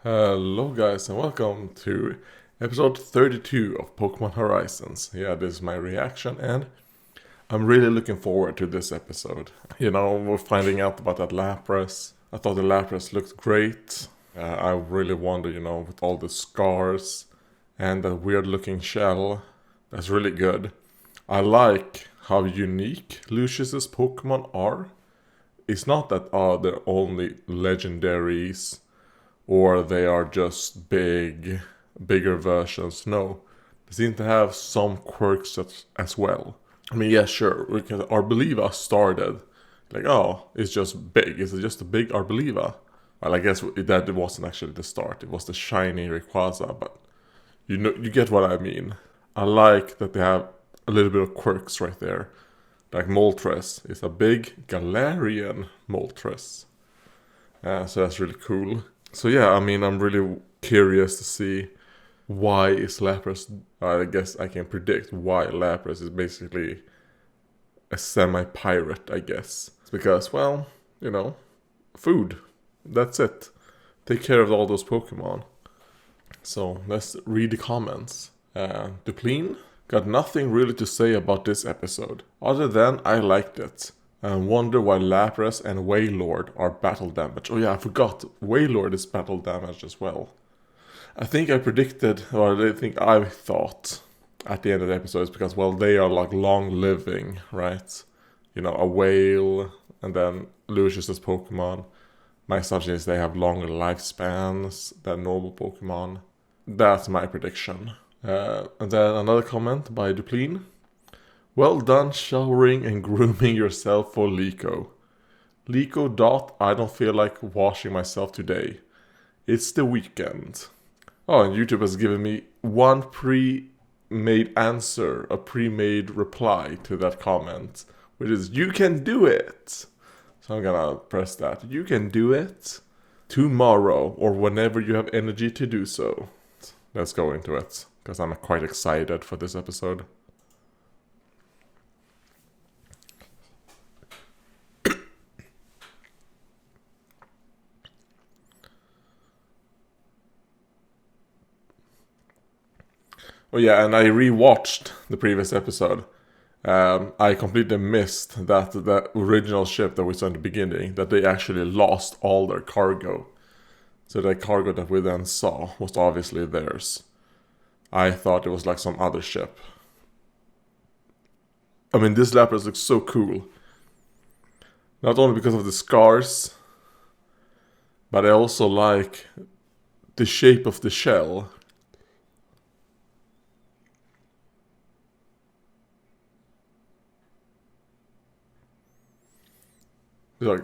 Hello guys and welcome to episode 32 of Pokemon Horizons. Yeah, this is my reaction and I'm really looking forward to this episode. We're finding out about that Lapras. I thought the Lapras looked great. I really wonder, with all the scars and that weird looking shell, that's really good. I like how unique Lucius's Pokemon are. It's not that they're only legendaries or they are just bigger versions. No, they seem to have some quirks as well. I mean, yeah, sure, because Arboliva started like, oh, it's just big. Is it just a big Arboliva? Well, I guess that wasn't actually the start. It was the shiny Rayquaza, but you get what I mean. I like that they have a little bit of quirks right there. Like Moltres is a big Galarian Moltres. So that's really cool. So yeah, I mean, I'm really curious to see why is Lapras. I guess I can predict why Lapras is basically a semi-pirate. I guess it's because, well, food. That's it. Take care of all those Pokemon. So let's read the comments. Duplin got nothing really to say about this episode, other than I liked it. And wonder why Lapras and Wailord are battle damage. Oh yeah, I forgot. Wailord is battle damage as well. I think I predicted, or I think I thought at the end of the episode, because, well, they are like long living, right? A whale, and then Lucius's Pokemon. My assumption is they have longer lifespans than normal Pokemon. That's my prediction. And then another comment by Duplin. Well done showering and grooming yourself for Liko. Liko dot, I don't feel like washing myself today. It's the weekend. Oh, and YouTube has given me one pre-made answer, a pre-made reply to that comment, which is, you can do it. So I'm gonna press that. You can do it tomorrow or whenever you have energy to do so. Let's go into it, because I'm quite excited for this episode. Oh yeah, and I rewatched the previous episode. I completely missed that the original ship that we saw in the beginning, that they actually lost all their cargo. So the cargo that we then saw was obviously theirs. I thought it was like some other ship. I mean, this Lapras looks so cool. Not only because of the scars, but I also like the shape of the shell. Like,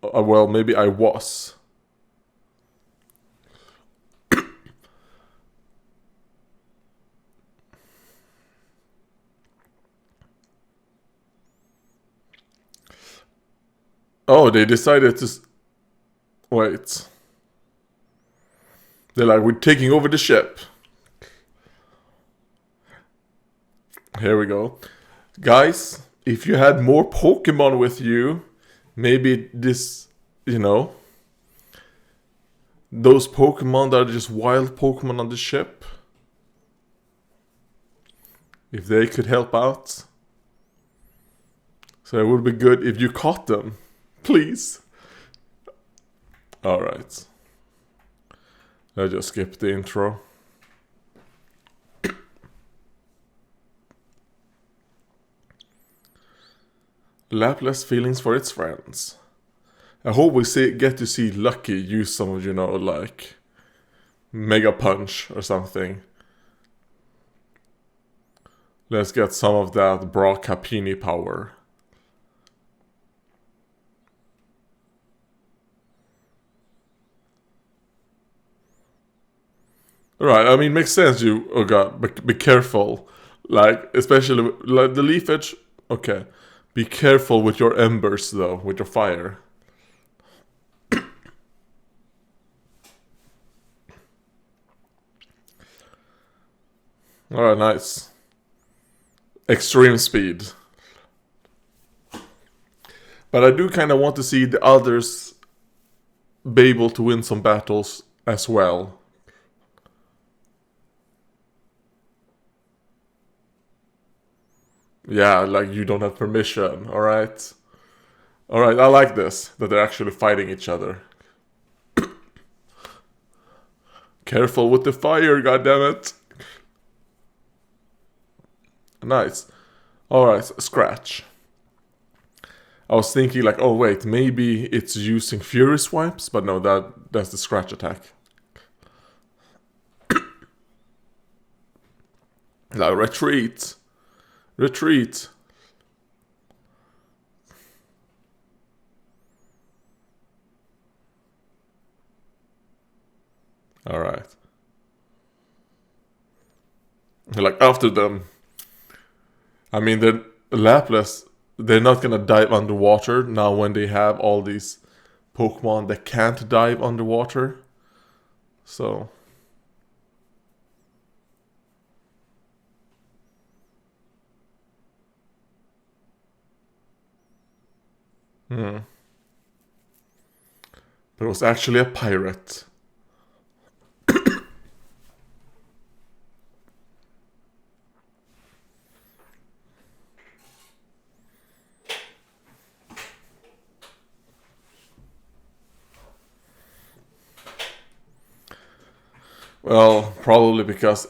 well, maybe I was. Oh, they decided to. Wait. They're like, we're taking over the ship. Here we go. Guys, if you had more Pokemon with you, maybe this, those Pokemon that are just wild Pokemon on the ship, if they could help out. So it would be good if you caught them. Please. Alright. I just skipped the intro. Lapless feelings for its friends. I hope we get to see Lucky use some of, like Mega Punch or something. Let's get some of that Brock Capini power. Alright, I mean, makes sense, oh god, be careful. Like, especially, like, the Leaf Edge, okay. Be careful with your embers, though, with your fire. Alright, nice. Extreme speed. But I do kind of want to see the others be able to win some battles as well. Yeah, like you don't have permission, alright? Alright, I like this, that they're actually fighting each other. Careful with the fire, goddammit! Nice. Alright, scratch. I was thinking like, oh wait, maybe it's using Fury Swipes, but no, that's the scratch attack. Like, retreat! Retreat! Alright. Like, after them. I mean, they're Lapras, they're not gonna dive underwater now when they have all these Pokemon that can't dive underwater. So. But it was actually a pirate. Well, probably because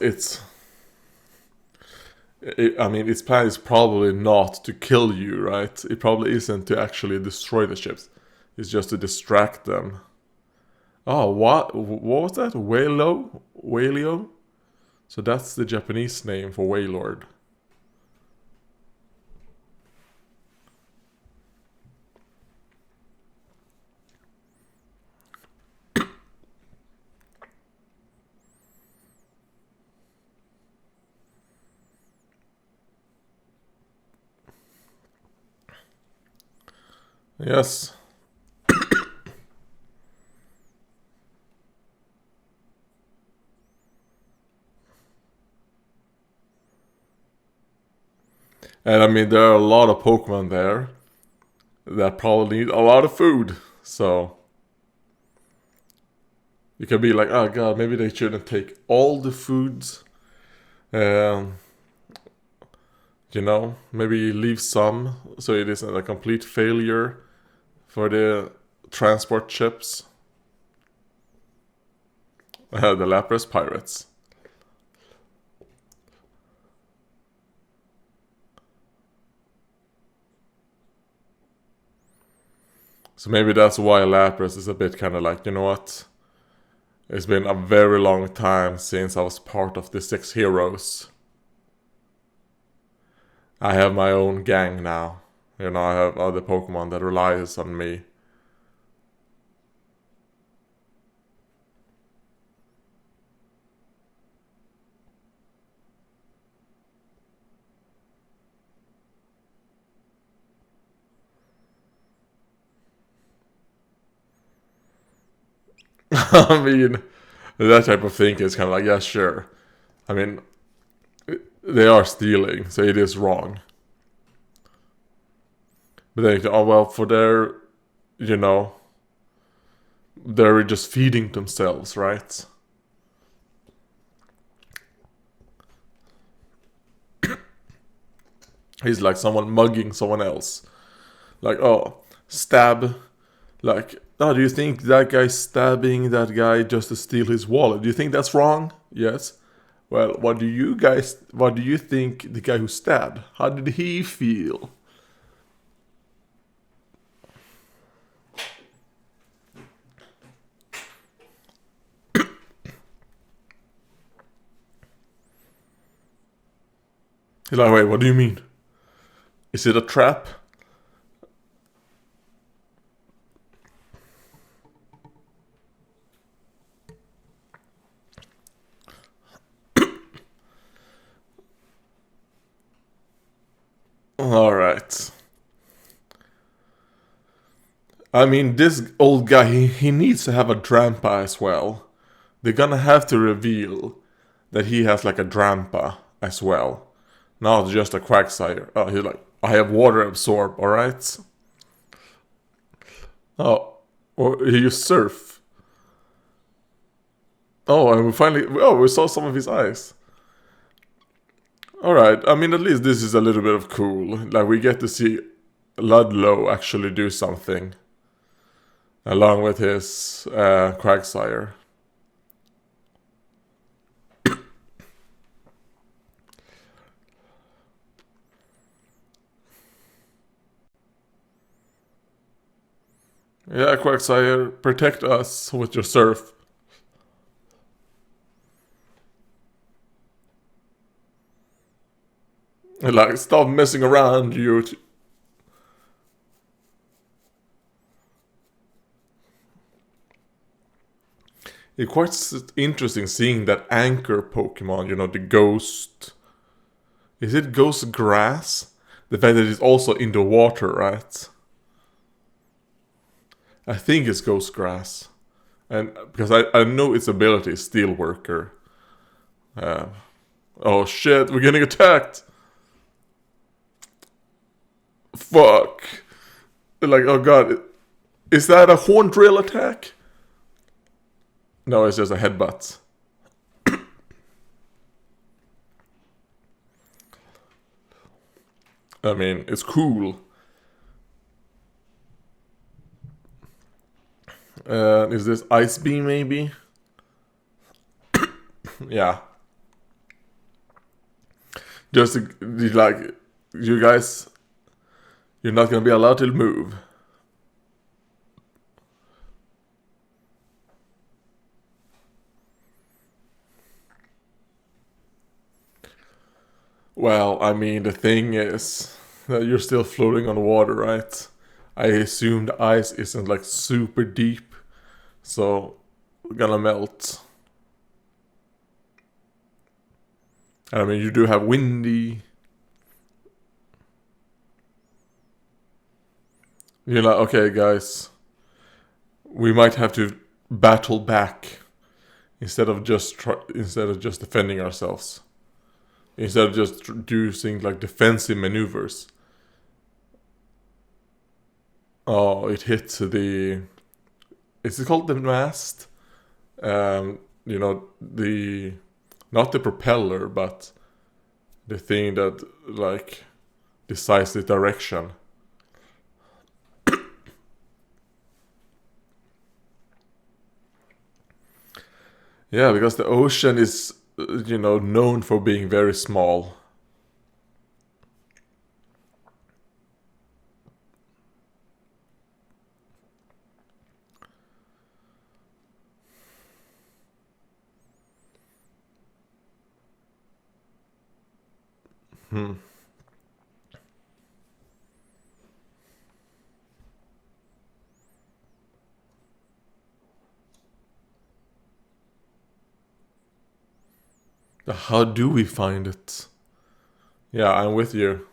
I mean, its plan is probably not to kill you, right? It probably isn't to actually destroy the ships. It's just to distract them. Oh, what was that? Wailio? So that's the Japanese name for Wailord. Yes. And I mean, there are a lot of Pokemon there that probably need a lot of food. So you can be like, oh god, maybe they shouldn't take all the foods. Um, maybe leave some so it isn't a complete failure for the transport ships. The Lapras pirates. So maybe that's why Lapras is a bit kind of like, you know what? It's been a very long time since I was part of the 6 heroes. I have my own gang now. I have other Pokemon that relies on me. I mean, that type of thing is kind of like, yeah, sure. I mean, they are stealing, so it is wrong. But then, oh well, for you know, they're just feeding themselves, right? He's like someone mugging someone else. Like, oh, stab. Like, oh, do you think that guy's stabbing that guy just to steal his wallet? Do you think that's wrong? Yes. Well, what do you think the guy who stabbed? How did he feel? He's like, wait, what do you mean? Is it a trap? Alright. I mean, this old guy, he needs to have a Drampa as well. They're gonna have to reveal that he has like a Drampa as well. Not just a Quagsire. Oh, he's like, I have water absorb, alright? Oh, Or he used surf. Oh, and we saw some of his eyes. Alright, I mean, at least this is a little bit of cool. Like, we get to see Ludlow actually do something. Along with his Quagsire. Yeah, Quagsire, protect us with your surf. Like, stop messing around, you. It's quite interesting seeing that anchor Pokemon, the ghost. Is it ghost grass? The fact that it's also in the water, right? I think it's ghost grass. And because I know its ability is Steel Worker. Oh shit, we're getting attacked! Fuck! Like, oh god, is that a horn drill attack? No, it's just a headbutt. I mean, it's cool. Is this Ice Beam maybe? Yeah. Just like, you guys, you're not gonna be allowed to move. Well, I mean, the thing is that you're still floating on water, right? I assume the ice isn't like super deep, so gonna melt. I mean, you do have windy. You're like, okay, guys, we might have to battle back instead of just defending ourselves. Instead of just using like defensive maneuvers. Oh, it hit the. Is it called the mast? The not the propeller, but the thing that like decides the direction. Yeah, because the ocean is, known for being very small. Hmm. How do we find it? Yeah, I'm with you.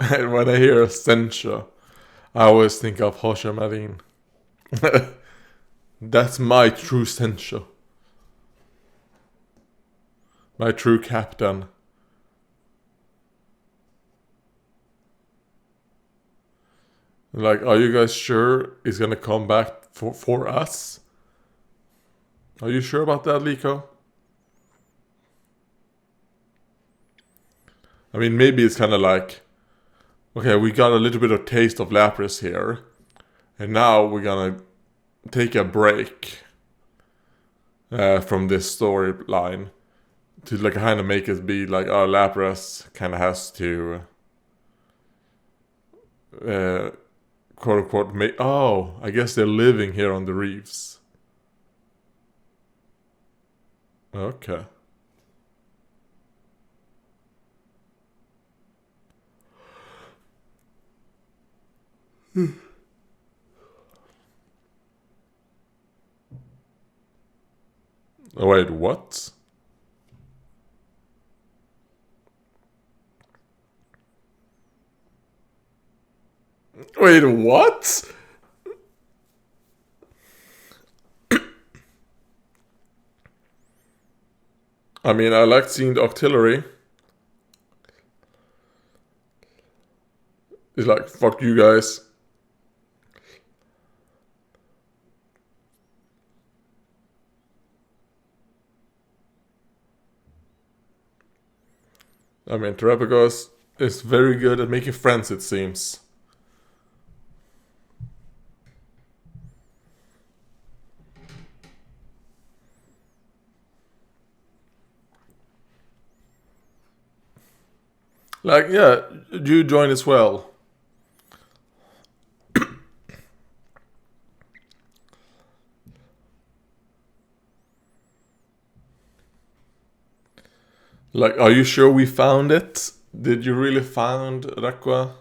And when I hear Sencha, I always think of Hosha Marine. That's my true Sencha. My true captain. Like, are you guys sure he's gonna come back for us? Are you sure about that, Liko? I mean, maybe it's kind of like, okay, we got a little bit of taste of Lapras here, and now we're gonna take a break from this storyline to like kind of make it be like, oh, Lapras kind of has to, uh, quote unquote, I guess they're living here on the reefs. Okay. Wait, what? Wait, what? I mean, I liked seeing the artillery. It's like, fuck you guys. I mean, Terapagos is very good at making friends, it seems. Like, yeah, you join as well. Like, are you sure we found it? Did you really find Rakwa?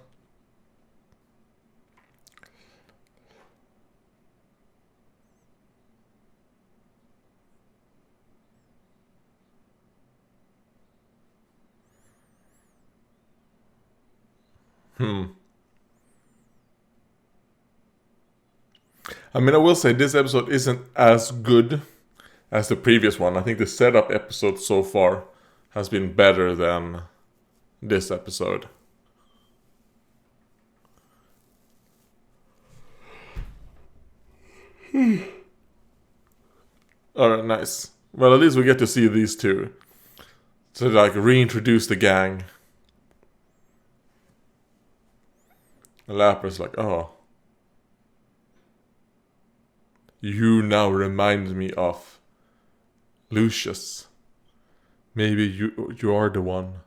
I mean, I will say this episode isn't as good as the previous one. I think the setup episode so far has been better than this episode. Alright, nice. Well, at least we get to see these two. To like reintroduce the gang. And Lapras like, oh. You now remind me of Lucius. Maybe you are the one.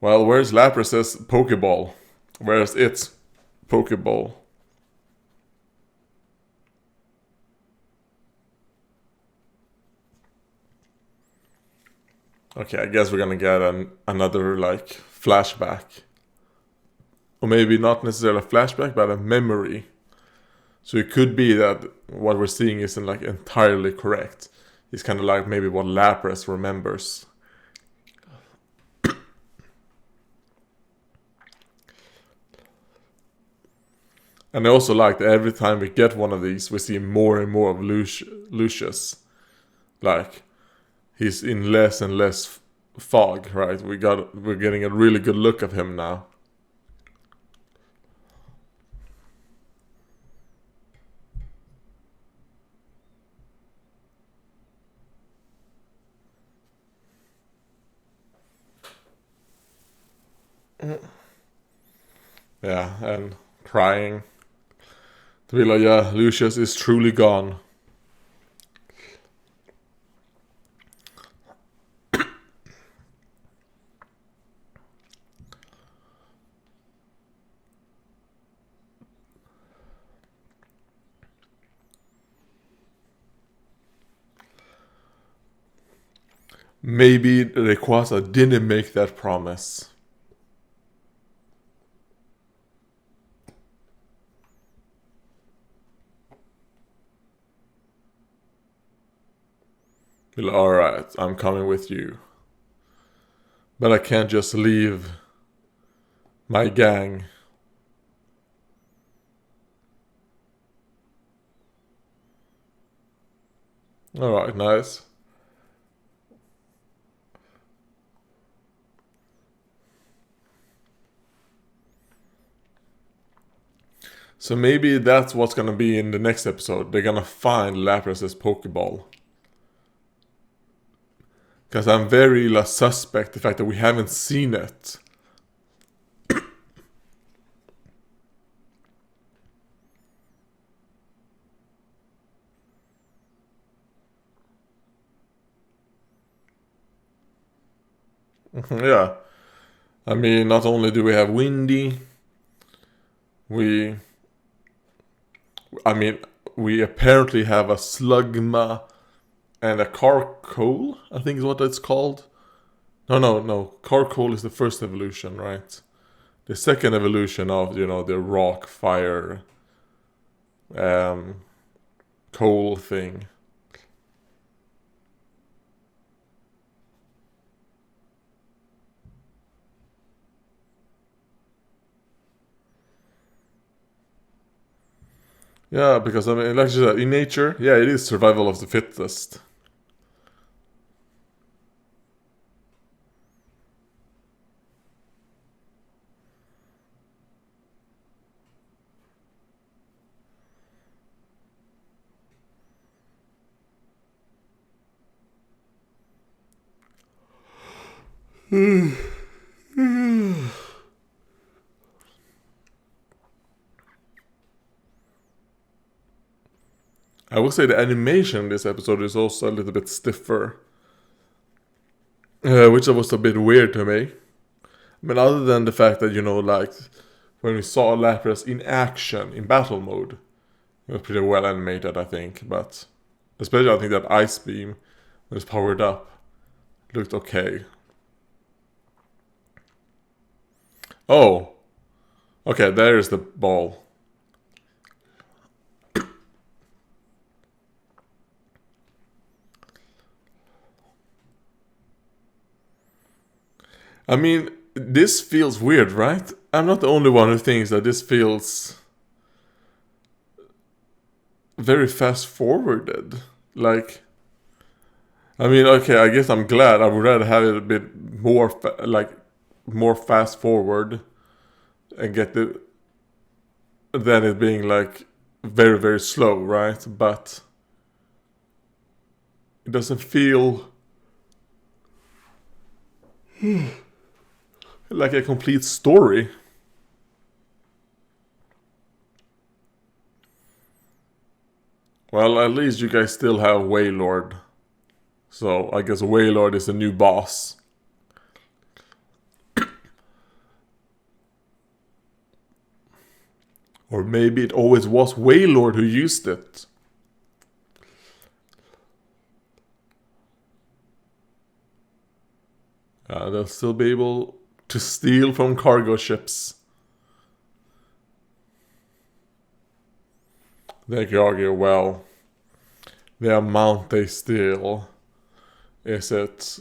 Well, where's Lapras's Pokeball? Where's its Pokeball? Okay, I guess we're gonna get another like flashback. Or maybe not necessarily a flashback, but a memory. So it could be that what we're seeing isn't like entirely correct. It's kind of like maybe what Lapras remembers. And I also like that every time we get one of these, we see more and more of Lucius. Like, he's in less and less fog, right? We're getting a really good look of him now. Yeah, and crying. To be like, yeah, Lucius is truly gone. Maybe Rayquaza didn't make that promise. Be like, alright, I'm coming with you. But I can't just leave my gang. Alright, nice. So maybe that's what's gonna be in the next episode. They're gonna find Lapras's Pokeball. Because I'm very suspect the fact that we haven't seen it. Yeah. I mean, not only do we have Windy, we apparently have a Slugma and a Carkol, I think is what it's called. No. Carkol is the first evolution, right? The second evolution of, the rock, fire, coal thing. Yeah, because I mean, like you said, in nature, yeah, it is survival of the fittest. I will say the animation in this episode is also a little bit stiffer. Which was a bit weird to me. I mean, other than the fact that, like, when we saw Lapras in action, in battle mode, it was pretty well animated, I think. But especially I think that Ice Beam, when it's powered up, looked okay. Oh. Okay, there's the ball. I mean, this feels weird, right? I'm not the only one who thinks that this feels very fast forwarded. Like, I mean, okay, I guess I'm glad. I would rather have it a bit more, more fast forward and get the, than it being like very, very slow, right? But it doesn't feel like a complete story. Well, at least you guys still have Wailord. So I guess Wailord is the new boss. Or maybe it always was Wailord who used it. They'll still be able to steal from cargo ships. They could argue, well, the amount they steal, is it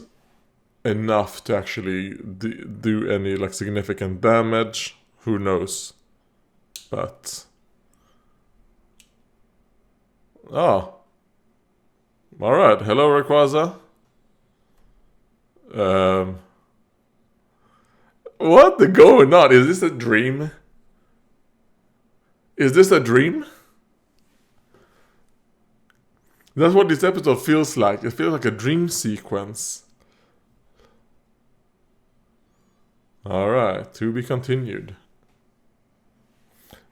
enough to actually do any like significant damage? Who knows? But oh, all right. Hello, Rayquaza. What the going on? Is this a dream? Is this a dream? That's what this episode feels like. It feels like a dream sequence. Alright, to be continued.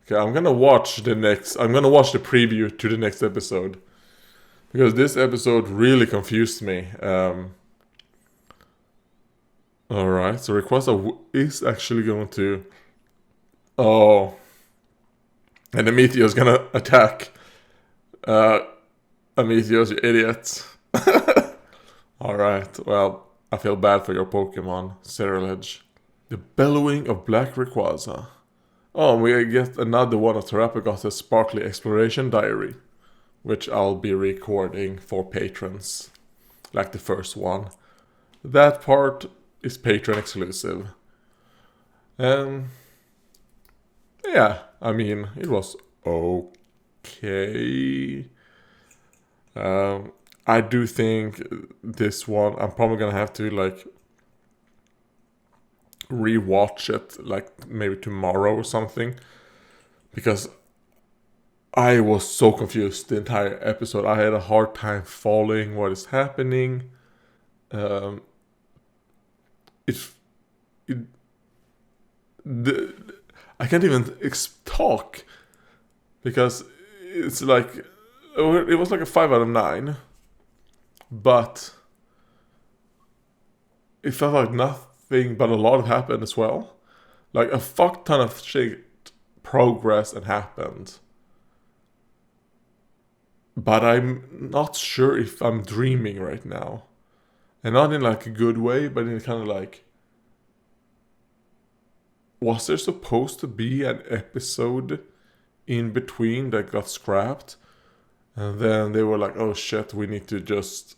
Okay, I'm gonna watch the preview to the next episode. Because this episode really confused me. Alright, so Rayquaza is actually going to... Oh. And the Meteor is gonna attack. Meteors, you idiot. Alright, well, I feel bad for your Pokemon, Ceruledge. The Bellowing of Black Rayquaza. Oh, and we get another one of Terapagos' Sparkly Exploration Diary, which I'll be recording for patrons, like the first one. That part is patron exclusive. And yeah, I mean, it was okay. I do think this one, I'm probably gonna have to like rewatch it like maybe tomorrow or something, because I was so confused the entire episode. I had a hard time following what is happening. I can't even talk, because it's like, it was like a 5 out of 9, but it felt like nothing but a lot happened as well. Like a fuck ton of shit progressed and happened. But I'm not sure if I'm dreaming right now. And not in like a good way, but in kind of like, was there supposed to be an episode in between that got scrapped? And then they were like, oh shit, we need to just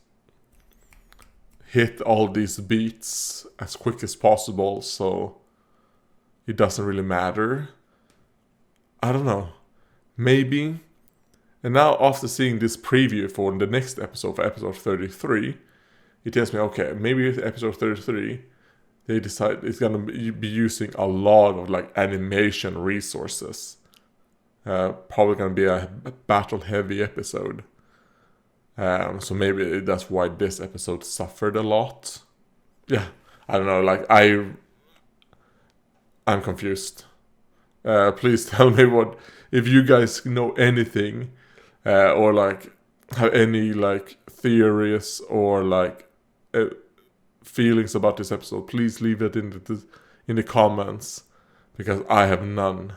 hit all these beats as quick as possible so it doesn't really matter. I don't know. Maybe. And now after seeing this preview for the next episode, for episode 33, it tells me, okay, maybe with episode 33, they decide it's gonna be using a lot of like animation resources. Probably gonna be a battle heavy episode. So maybe that's why this episode suffered a lot. Yeah, I don't know, like I'm confused. Please tell me what, if you guys know anything, or like have any like theories or like feelings about this episode. Please leave it in the comments, because I have none.